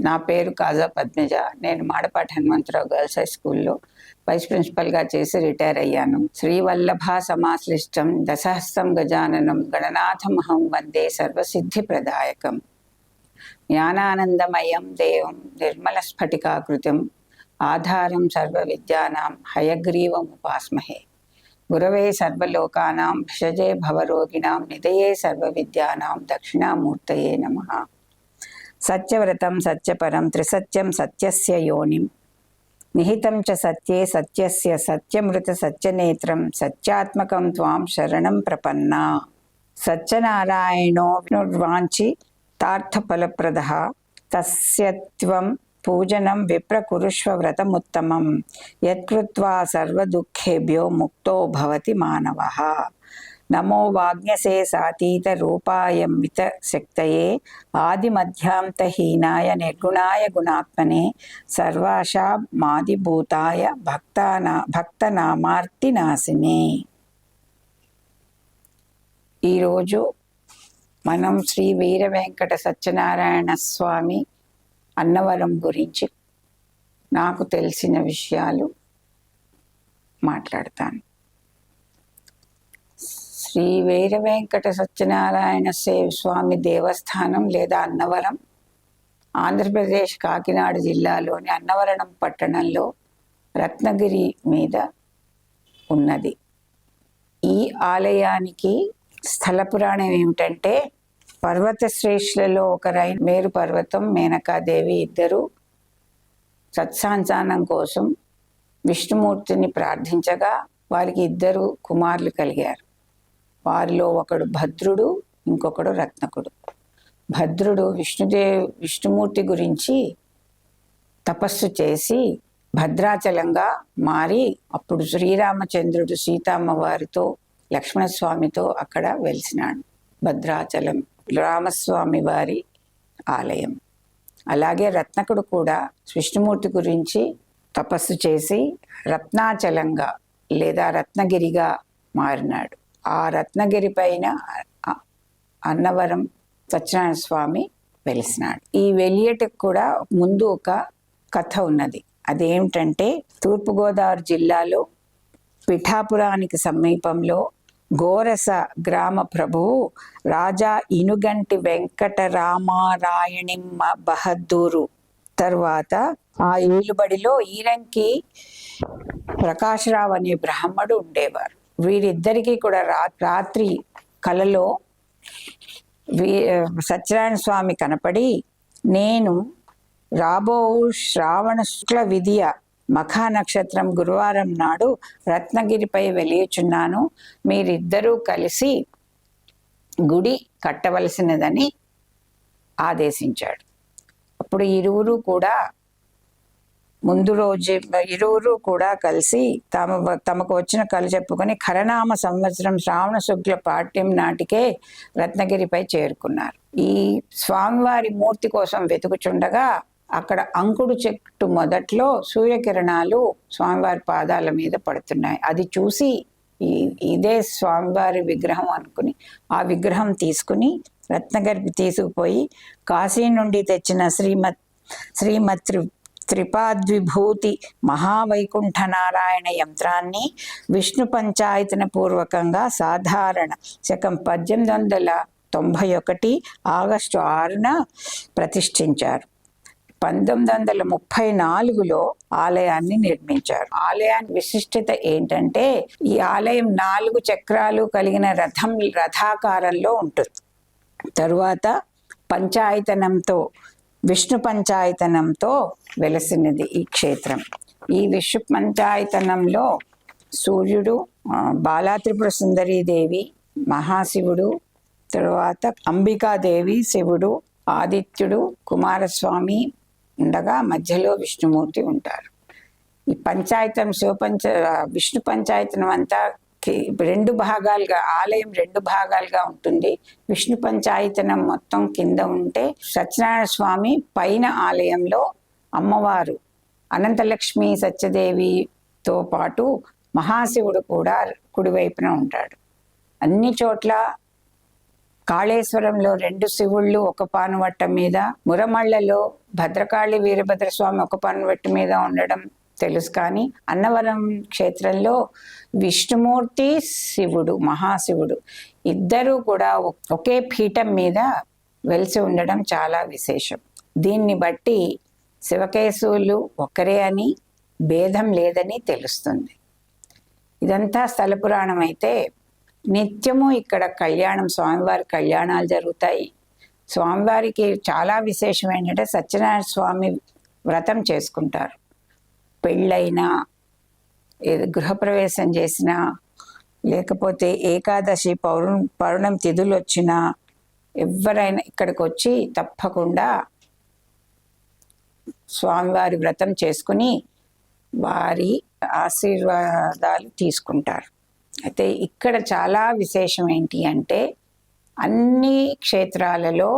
నా పేరు కాజా పద్మజ. నేను మాడపాటి హనుమంతరావు గర్ల్స్ హై స్కూల్లో వైస్ ప్రిన్సిపల్గా చేసి రిటైర్ అయ్యాను. శ్రీవల్లభ సమాశ్లిష్టం దశహస్తం గజాననం గణనాథమహం వందే సర్వసిద్ధి ప్రదాయకం. జ్ఞానానందమయం దేవం నిర్మల స్ఫటికాకృతిం ఆధారం సర్వ విద్యానాం హయగ్రీవముపాస్మహే. గురవే సర్వలోకానాం భిషజే భవరోగిణాం నిధయే సర్వ విద్యానాం దక్షిణామూర్తయే నమః. సత్యవ్రతం సత్యపరం త్రిసత్యం సత్యస్య యోనిం నిహితం చ సత్యే సత్యస్య సత్యమృత సత్యనేత్రం సత్యాత్మకం త్వాం శరణం ప్రపన్నా. సత్యనారాయణో వినుర్వాంచి తార్థఫలప్రదః తస్యత్వం పూజనం విప్రకురుష్వ వ్రతముత్తమం యత్కృత్వా సర్వదుఃఖేభ్యో ముక్తో భవతి మానవః. నమో వాజ్ఞసేసాతీత రూపాయ మిత శక్తయే ఆదిమధ్యాంతహీనాయ నిర్గుణాయ గుణాత్మనే సర్వాశా మాదిభూతాయ భక్తనామార్తినాశినే. ఈరోజు మనం శ్రీ వీర వెంకట సత్యనారాయణ స్వామి అన్నవరం గురించి నాకు తెలిసిన విషయాలు మాట్లాడతాను. శ్రీ వీర వెంకట సత్యనారాయణ స్వామి దేవస్థానం లేదా అన్నవరం ఆంధ్రప్రదేశ్ కాకినాడ జిల్లాలోని అన్నవరం పట్టణంలో రత్నగిరి మీద ఉన్నది. ఈ ఆలయానికి స్థల పురాణం ఏమిటంటే, పర్వత శ్రేష్ఠులలో ఒకరైన మేరు పర్వతం మేనకాదేవి ఇద్దరు సత్సాంతానం కోసం విష్ణుమూర్తిని ప్రార్థించగా వారికి ఇద్దరు కుమారులు కలిగారు. వారిలో ఒకడు భద్రుడు, ఇంకొకడు రత్నకుడు. భద్రుడు విష్ణుమూర్తి గురించి తపస్సు చేసి భద్రాచలంగా మారి అప్పుడు శ్రీరామచంద్రుడు సీతమ్మ వారితో లక్ష్మణస్వామితో అక్కడ వెలిసినాడు. భద్రాచలం రామస్వామి వారి ఆలయం. అలాగే రత్నకుడు కూడా విష్ణుమూర్తి గురించి తపస్సు చేసి రత్నాచలంగా లేదా రత్నగిరిగా మారినాడు. ఆ రత్నగిరి పైన అన్నవరం సత్యనారాయణ స్వామి వెలిసినాడు. ఈ వెలియటకు కూడా ముందు ఒక కథ ఉన్నది. అదేమిటంటే, తూర్పుగోదావరి జిల్లాలో పిఠాపురానికి సమీపంలో గోరస గ్రామ ప్రభువు రాజా ఇనుగంటి వెంకటరామారాయణిమ్మ బహద్దూరు తరువాత ఆ ఏలుబడిలో ఈరంకి ప్రకాశరావు అనే బ్రాహ్మడు ఉండేవారు. వీరిద్దరికీ కూడా రాత్రి కలలో సత్యనారాయణ స్వామి కనపడి, నేను రాబో శ్రావణ శుక్ల విధియ మఖా నక్షత్రం గురువారం నాడు రత్నగిరిపై వెలియుచున్నాను, మీరిద్దరూ కలిసి గుడి కట్టవలసినదని ఆదేశించాడు. అప్పుడు ఇరువురు కూడా కలిసి తమకు వచ్చిన కలు చెప్పుకొని ఖరనామ సంవత్సరం శ్రావణ శుక్ల పాఠ్యం నాటికే రత్నగిరిపై చేరుకున్నారు. ఈ స్వామివారి మూర్తి కోసం వెతుకుచుండగా అక్కడ అంకుడు చెట్టు మొదట్లో సూర్యకిరణాలు స్వామివారి పాదాల మీద పడుతున్నాయి. అది చూసి ఇదే స్వామివారి విగ్రహం అనుకుని ఆ విగ్రహం తీసుకుని రత్నగిరికి తీసుకుపోయి కాశీ నుండి తెచ్చిన శ్రీమత్ త్రిపాద్విభూతి మహావైకుంఠ నారాయణ యంత్రాన్ని విష్ణు పంచాయతన పూర్వకంగా సాధారణ శకం 1891 ఆగస్టు 6న ప్రతిష్ఠించారు. 1934లో ఆలయాన్ని నిర్మించారు. ఆలయానికి విశిష్టత ఏంటంటే, ఈ ఆలయం 4 చక్రాలు కలిగిన రథాకారంలో ఉంటుంది. తరువాత విష్ణు పంచాయతనంతో వెలసినది ఈ క్షేత్రం. ఈ విష్ణు పంచాయతనంలో సూర్యుడు, బాలాత్రిపుర సుందరీదేవి, మహాశివుడు, తరువాత అంబికాదేవి, శివుడు, ఆదిత్యుడు, కుమారస్వామి ఉండగా మధ్యలో విష్ణుమూర్తి ఉంటారు. ఈ పంచాయతం విష్ణు పంచాయతనం అంతా 2 భాగాలుగా, ఆలయం 2 భాగాలుగా ఉంటుంది. విష్ణు పంచాయతనం మొత్తం కింద ఉంటే సత్యనారాయణ స్వామి పైన ఆలయంలో అమ్మవారు అనంతలక్ష్మి సత్యదేవితో పాటు మహాశివుడు కూడా కుడివైపున ఉంటాడు. అన్ని చోట్ల కాళేశ్వరంలో 2 శివుళ్ళు ఒక పానువట్ట మీద, మురమళ్ళలో భద్రకాళి వీరభద్రస్వామి ఒక పన్వెట్టు మీద ఉండడం తెలుసు, కానీ అన్నవరం క్షేత్రంలో విష్ణుమూర్తి, శివుడు, మహాశివుడు ఇద్దరూ కూడా ఒకే పీఠం మీద వెలిసి ఉండడం చాలా విశేషం. దీన్ని బట్టి శివకేశవులు ఒక్కరే అని, భేదం లేదని తెలుస్తుంది. ఇదంతా స్థల పురాణం అయితే, నిత్యము ఇక్కడ కళ్యాణం, స్వామివారి కళ్యాణాలు జరుగుతాయి. స్వామివారికి చాలా విశేషం ఏంటంటే సత్యనారాయణ స్వామి వ్రతం చేసుకుంటారు. పెళ్ళైనా, గృహప్రవేశం చేసినా, లేకపోతే ఏకాదశి పౌర్ణం తిథులు వచ్చినా ఎవరైనా ఇక్కడికి వచ్చి తప్పకుండా స్వామివారి వ్రతం చేసుకుని వారి ఆశీర్వాదాలు తీసుకుంటారు. అయితే ఇక్కడ చాలా విశేషం ఏంటి అంటే, అన్ని క్షేత్రాలలో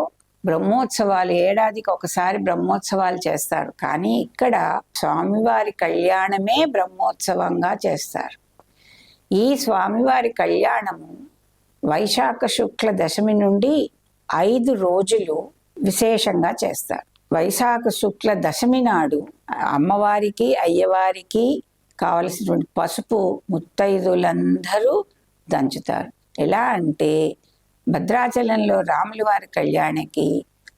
బ్రహ్మోత్సవాలు, ఏడాదికి ఒకసారి బ్రహ్మోత్సవాలు చేస్తారు, కానీ ఇక్కడ స్వామివారి కళ్యాణమే బ్రహ్మోత్సవంగా చేస్తారు. ఈ స్వామివారి కళ్యాణము వైశాఖ శుక్ల దశమి నుండి 5 రోజులు విశేషంగా చేస్తారు. వైశాఖ శుక్ల దశమి నాడు అమ్మవారికి, అయ్యవారికి కావలసినటువంటి పసుపు ముత్తైదులందరూ దంచుతారు. ఎలా అంటే, భద్రాచలంలో రాముల వారి కళ్యాణకి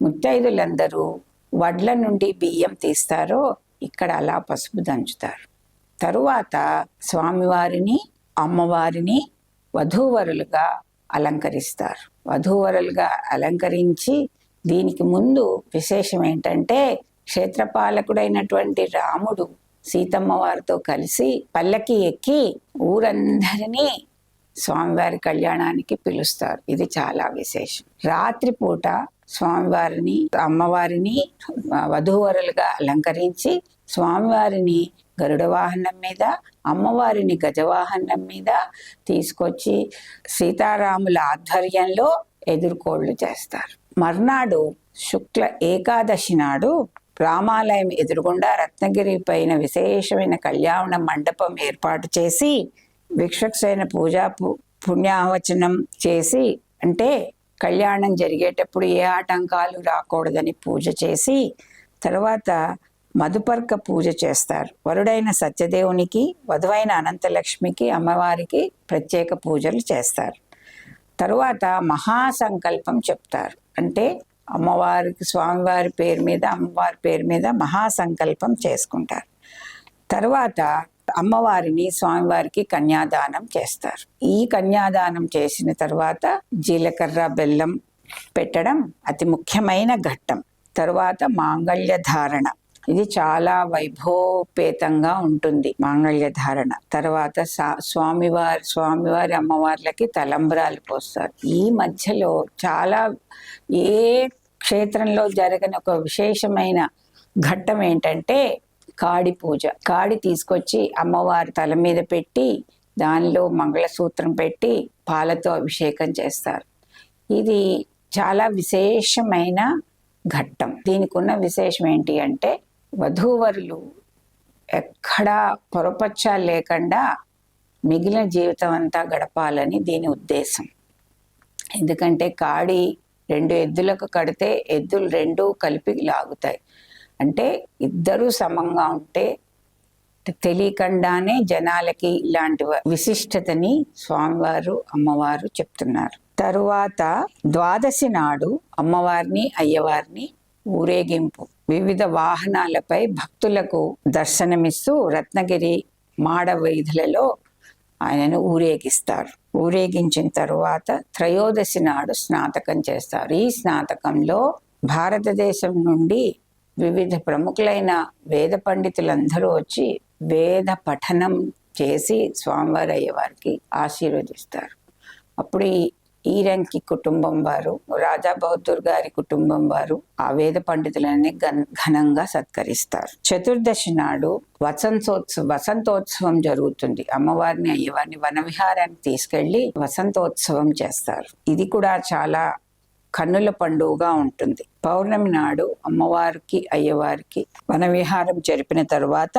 ముత్తైదులందరూ వడ్ల నుండి బియ్యం తీస్తారో, ఇక్కడ అలా పసుపు దంచుతారు. తరువాత స్వామివారిని, అమ్మవారిని వధూవరులుగా అలంకరిస్తారు. వధూవరులుగా అలంకరించి, దీనికి ముందు విశేషం ఏంటంటే, క్షేత్రపాలకుడైనటువంటి రాముడు సీతమ్మ వారితో కలిసి పల్లకి ఎక్కి ఊరందరినీ స్వామివారి కళ్యాణానికి పిలుస్తారు. ఇది చాలా విశేషం. రాత్రిపూట స్వామివారిని, అమ్మవారిని వధూవరులుగా అలంకరించి స్వామివారిని గరుడ వాహనం మీద, అమ్మవారిని గజవాహనం మీద తీసుకొచ్చి సీతారాముల ఆధ్వర్యంలో ఎదుర్కోళ్లు చేస్తారు. మర్నాడు శుక్ల ఏకాదశి నాడు రామాలయం ఎదురుగుండా రత్నగిరి పైన విశేషమైన కళ్యాణ మండపం ఏర్పాటు చేసి విక్షక్సేన పూజా పుణ్యావచనం చేసి, అంటే కళ్యాణం జరిగేటప్పుడు ఏ ఆటంకాలు రాకూడదని పూజ చేసి, తర్వాత మధుపర్క పూజ చేస్తారు. వరుడైన సత్యదేవునికి, వధువైన అనంతలక్ష్మికి, అమ్మవారికి ప్రత్యేక పూజలు చేస్తారు. తరువాత మహాసంకల్పం చెప్తారు. అంటే అమ్మవారికి, స్వామివారి పేరు మీద, అమ్మవారి పేరు మీద మహాసంకల్పం చేసుకుంటారు. తర్వాత అమ్మవారిని, స్వామివారికి కన్యాదానం చేస్తారు. ఈ కన్యాదానం చేసిన తర్వాత జీలకర్ర, బెల్లం పెట్టడం అతి ముఖ్యమైన ఘట్టం. తరువాత మాంగళ్య ధారణ, ఇది చాలా వైభవపేతంగా ఉంటుంది. మాంగళ్య ధారణ తర్వాత స్వామివారి అమ్మవార్లకి తలంబ్రాలు పోస్తారు. ఈ మధ్యలో చాలా ఏ క్షేత్రంలో జరగని ఒక విశేషమైన ఘట్టం ఏంటంటే కాడి పూజ. కాడి తీసుకొచ్చి అమ్మవారి తల మీద పెట్టి దానిలో మంగళసూత్రం పెట్టి పాలతో అభిషేకం చేస్తారు. ఇది చాలా విశేషమైన ఘట్టం. దీనికి ఉన్న విశేషం ఏంటి అంటే, వధూవరులు ఎక్కడా పొరపచ్చాలు లేకుండా మిగిలిన జీవితం అంతా గడపాలని దీని ఉద్దేశం. ఎందుకంటే కాడి 2 ఎద్దులకు కడితే ఎద్దులు 2 కలిపి లాగుతాయి. అంటే ఇద్దరూ సమంగా ఉంటే తెలియకుండానే జనాలకి ఇలాంటి విశిష్టతని స్వామివారు, అమ్మవారు చెప్తున్నారు. తరువాత ద్వాదశి నాడు అమ్మవారిని, అయ్యవారిని ఊరేగింపు వివిధ వాహనాలపై భక్తులకు దర్శనమిస్తూ రత్నగిరి మాడ వీధులలో ఆయనను ఊరేగిస్తారు. ఊరేగించిన తరువాత త్రయోదశి నాడు స్నాతకం చేస్తారు. ఈ స్నాతకంలో భారతదేశం నుండి వివిధ ప్రముఖులైన వేద పండితులందరూ వచ్చి వేద పఠనం చేసి స్వామివారి అయ్యవారికి ఆశీర్వదిస్తారు. అప్పుడు ఈరంకి కుటుంబం వారు, రాజా బహదూర్ గారి కుటుంబం వారు ఆ వేద పండితులని ఘనంగా సత్కరిస్తారు. చతుర్దశి నాడు వసంతోత్సవం జరుగుతుంది. అమ్మవారిని, అయ్యవారిని వనవిహారానికి తీసుకెళ్లి వసంతోత్సవం చేస్తారు. ఇది కూడా చాలా కన్నుల పండుగగా ఉంటుంది. పౌర్ణమి నాడు అమ్మవారికి, అయ్యవారికి వనవిహారం జరిపిన తరువాత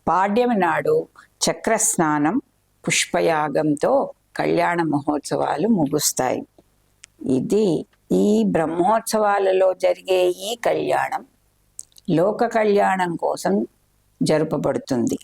పాడ్యమి నాడు చక్ర స్నానం, పుష్పయాగంతో కళ్యాణ మహోత్సవాలు ముగుస్తాయి. ఇది ఈ బ్రహ్మోత్సవాలలో జరిగే ఈ కళ్యాణం లోక కళ్యాణం కోసం జరుపబడుతుంది.